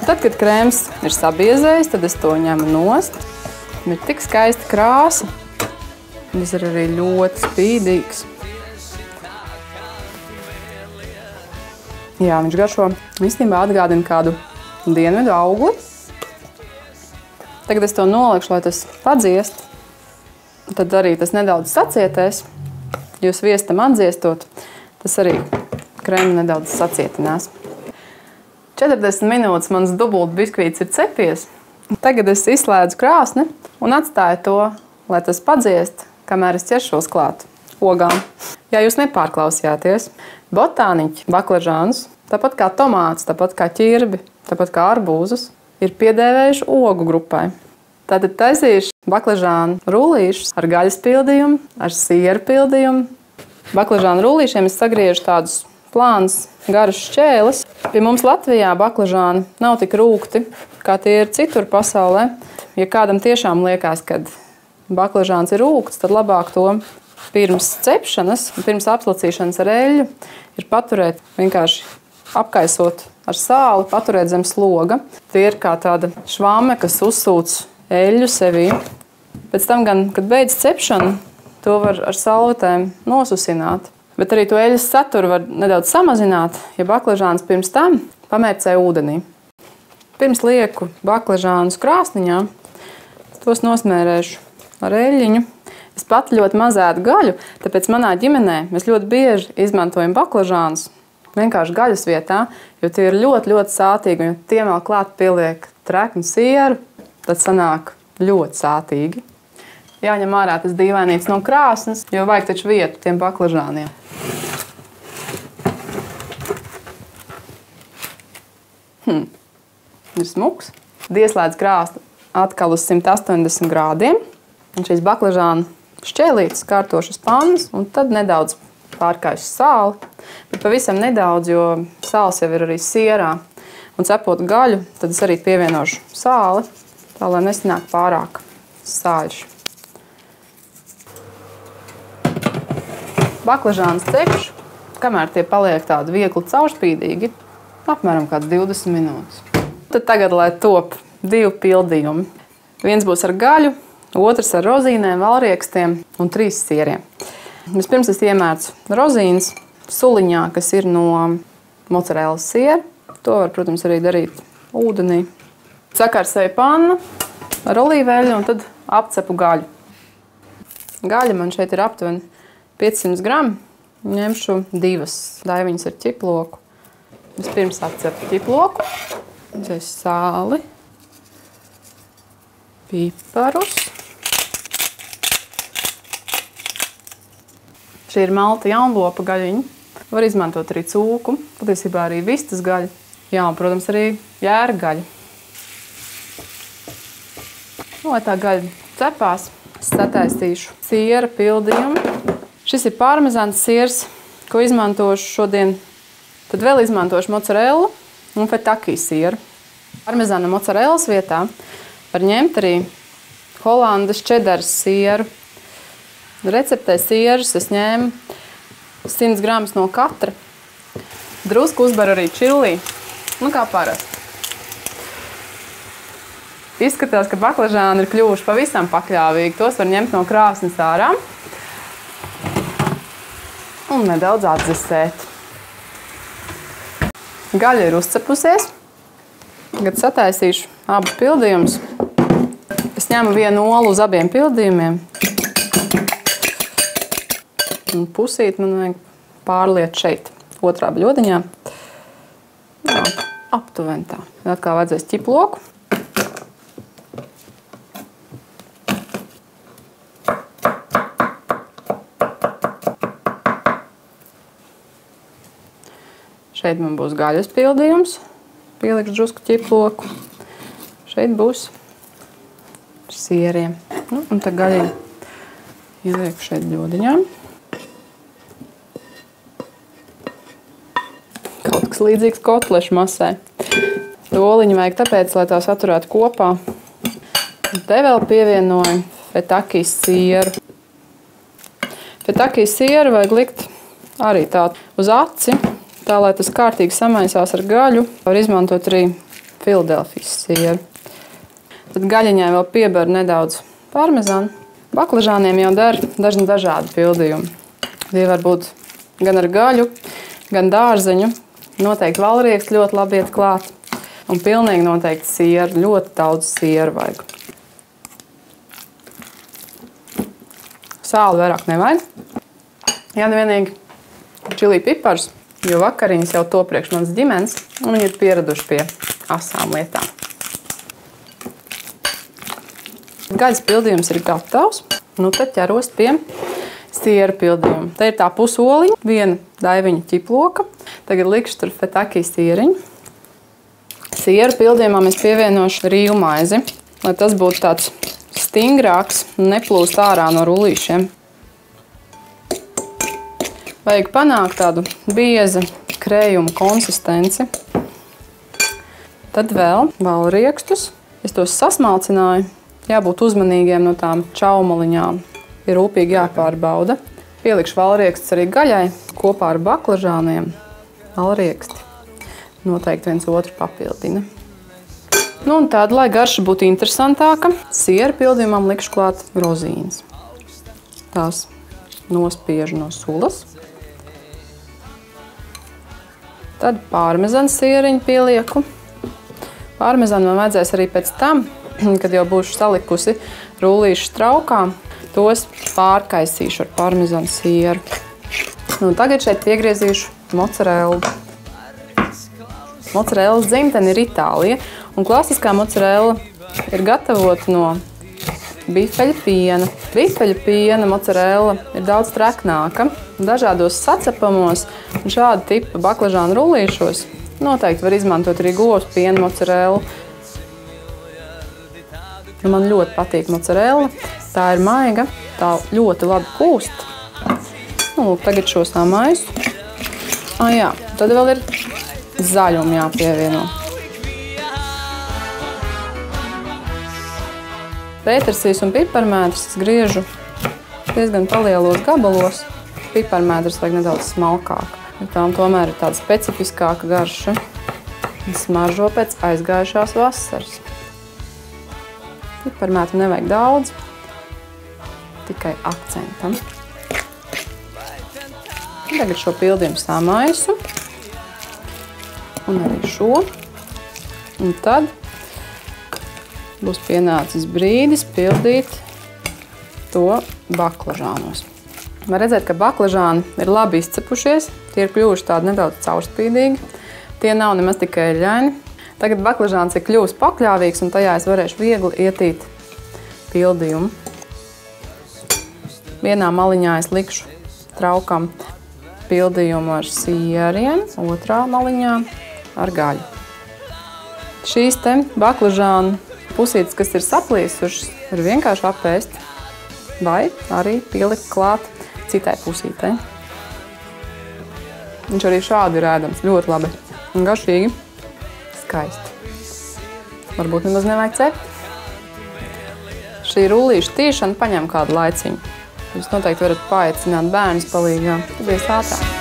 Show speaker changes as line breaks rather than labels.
Tad, kad krēms ir sabiezējis, tad es to ņemu nost. Ir tik skaista krāsa. Tas ir arī ļoti spīdīgs. Jā, viņš garšo īstenībā atgādina kādu dienvidu augli. Tagad es to nolikšu, lai tas padziest. Tad arī tas nedaudz sacietēs. Jo sviestam atdziestot, tas arī krēmu nedaudz sacietinās. 40 minūtes mans dubult biskvīts ir cepies. Tagad es izslēdzu krāsni un atstāju to, lai tas padziest, kamēr es ķeršos klāt ogām. Ja jūs nepārklausījāties, botāniķi baklažānus, tāpat kā tomātus, tāpat kā ķirbi, tāpat kā arbūzus, ir piedēvējuši ogu grupai. Tātad taisīšu baklažānu rullīšus ar gaļas pildījumu, ar sieru pildījumu. Baklažānu rullīšiem es sagriežu tādus plānus, garus šķēles. Pie mums Latvijā baklažāni nav tik rūgti, kā tie ir citur pasaulē. Ja kādam tiešām liekas, ka baklažāns ir rūgts, tad labāk to pirms cepšanas, pirms apslacīšanas ar eļļu ir paturēt, vienkārši apkaisot ar sāli, paturēt zem sloga. Tie ir kā tāda švame, kas uzsūc eļļu sevī. Pēc tam gan, kad beidz cepšanu, to var ar salvetēm nosusināt. Bet arī to eļļas saturu var nedaudz samazināt, ja baklažāns pirms tam pamērcē ūdenī. Pirms lieku baklažānus krāsniņā, tos nosmērēšu ar eļļiņu. Es pat ļoti mazētu gaļu, tāpēc manā ģimenē mēs ļoti bieži izmantojam baklažānus vienkārši gaļas vietā, jo tie ir ļoti, ļoti sātīgi, un ja tiem vēl klāt pieliek treknu sieru, tad sanāk ļoti sātīgi. Jāņem ārā tas dīvainīts no krāsnes, jo vajag taču vietu tiem baklažāniem. Ir smuks. Ieslēdz krāsni atkal uz 180 grādiem. Un šīs baklažānu šķēlītes kārtošu uz pannas, un tad nedaudz pārkaišu sāli. Bet pavisam nedaudz, jo sāls jau ir arī sierā. Un cepot gaļu, tad es arī pievienošu sāli, tā lai nesanāk pārāk sāļš. Baklažānus cepšu, kamēr tie paliek tādi viegli caurspīdīgi, apmēram kāds 20 minūtes. Tad tagad, lai top 2 pildījumi. Viens būs ar gaļu, otrs ar rozīnēm, valriekstiem un 3 sieriem. Vispirms es iemērcu rozīnes suliņā, kas ir no mocarēlas siera. To var, protams, arī darīt ūdenī. Sakarsēju pannu ar olīveļu un tad apcepu gaļu. Gaļa man šeit ir aptuveni 500 gramu. Ņemšu 2 daiviņas ar ķiploku. Vispirms apcepu ķiploku, sāli, piparus. Šī ir malta jaunlopa gaļiņa. Var izmantot arī cūku, patiesībā arī vistas gaļu. Jā, un, protams, arī jēra gaļu. Lai tā gaļa cepās, es sataisīšu siera pildījumu. Šis ir parmezāns siers, ko izmantošu šodien. Tad vēl izmantošu mocarellu un fetaki sieru. Parmezāna mocarellas vietā var ņemt arī holandas čedaras sieru. Receptē sierus es ņēmu 100 gramus no katra. Drusku uzbaru arī čilī, kā parasti. Izskatās, ka baklažāni ir kļuvuši pavisam pakļāvīgi. Tos var ņemt no krāsnes ārā un nedaudz atdzesēt. Gaļa ir uzcepusies. Tagad sataisīšu abus pildījumus. Es ņemu vienu olu uz abiem pildījumiem. Un pusīt man vajag pārliet šeit, otrā bļodiņā. Jā, aptuveni tā. Atkal vajadzēs ķiploku. Šeit man būs gaļas pildījums. Pielikšu drusku ķiploku. Šeit būs sieriem. Un tā gaļiņa ielieku šeit bļodiņā. Līdzīgs kotlešu masē. Oliņu vajag tāpēc, lai tā saturētu kopā. Te vēl pievienoju fetaki sieru. Fetaki sieru vajag likt arī tā uz aci, tā lai tas kārtīgi samaisās ar gaļu. Var izmantot arī Filadelfijas sieru. Tad gaļiņai vēl pieberu nedaudz parmezānu. Baklažāniem jau der dažādi pildījumi. Tie var būt gan ar gaļu, gan dārzeņu. Noteikti valrieksts ļoti labi iet klāt. Un pilnīgi noteikti sieru. Ļoti daudz sieru vajag. Sāli vairāk nevajag. Jā, nevienīgi čili pipars, jo vakariņas jau to priekš manas ģimenes, un viņi ir pieraduši pie asām lietām. Gaļas pildījums ir gatavs. Nu tad ķeros pie siera pildījuma. Te ir tā pusoliņa, viena daiviņa ķiploka. Tagad likšu tur fetaki sieriņu. Siera pildījumā es pievienošu rīvu maizi, lai tas būtu tāds stingrāks un neplūst ārā no rullīšiem. Vajag panākt tādu bieza krējuma konsistenci. Tad vēl valriekstus. Es tos sasmalcināju. Jābūt uzmanīgiem no tām čaumaliņām. Ir rūpīgi jāpārbauda. Pielikšu valriekstus arī gaļai kopā ar baklažāniem. Valrieksti noteikti viens otru papildina. Nu, un tāda, lai garša būtu interesantāka, siera pildījumam likšu klāt grozīnes. Tās nospiežu no sulas. Tad parmezāna sieriņu pielieku. Parmezānu man vajadzēs arī pēc tam, kad jau būšu salikusi rullīšu traukā, tos pārkaisīšu ar parmezāna sieru. Nu, tagad šeit piegriezīšu mozzarellu. Mozzarellas dzimtene ir Itālija, un klasiskā mozzarella ir gatavota no bifeļa piena. Bifeļa piena mozzarella ir daudz treknāka. Dažādos sacepamos un šāda tipa baklažānu rullīšos noteikti var izmantot arī govs piena mozzarellu. Man ļoti patīk mozzarella. Tā ir maiga, tā ļoti labi kūst. Nu, tagad šo samaisu. Jā, tad vēl ir zaļumu jāpievieno. Pētersīs un piparmētras es griežu diezgan palielos gabalos. Piparmētras vajag nedaudz smalkāk. Tām tomēr ir tāda specifiskāka garša. Smaržo pēc aizgājušās vasaras. Piparmētru nevajag daudz, tikai akcentam. Tagad šo pildījumu samaisu. Un arī šo. Un tad būs pienācis brīdis pildīt to baklažānos. Var redzēt, ka baklažāni ir labi izcepušies. Tie ir kļuvuši tādi nedaudz caurspīdīgi. Tie nav nemaz tikai eļļaini. Tagad baklažāns ir kļuvis pakļāvīgs, un tajā es varēšu viegli ietīt pildījumu. Vienā maliņā es likšu traukam pildījumu ar sieriem, otrā maliņā ar gaļu. Šīs te baklažānu pusītes, kas ir saplīsušas, ir vienkārši apēst vai arī pielikt klāt citai pusītei. Viņš arī šādi ir ēdams ļoti labi un garšīgi, skaisti. Varbūt nemaz nevajag cept. Šī rullīša tīšana paņem kādu laiciņu. Jūs noteikti varat paaicināt bērnus palīgā, tad ies ātrāk.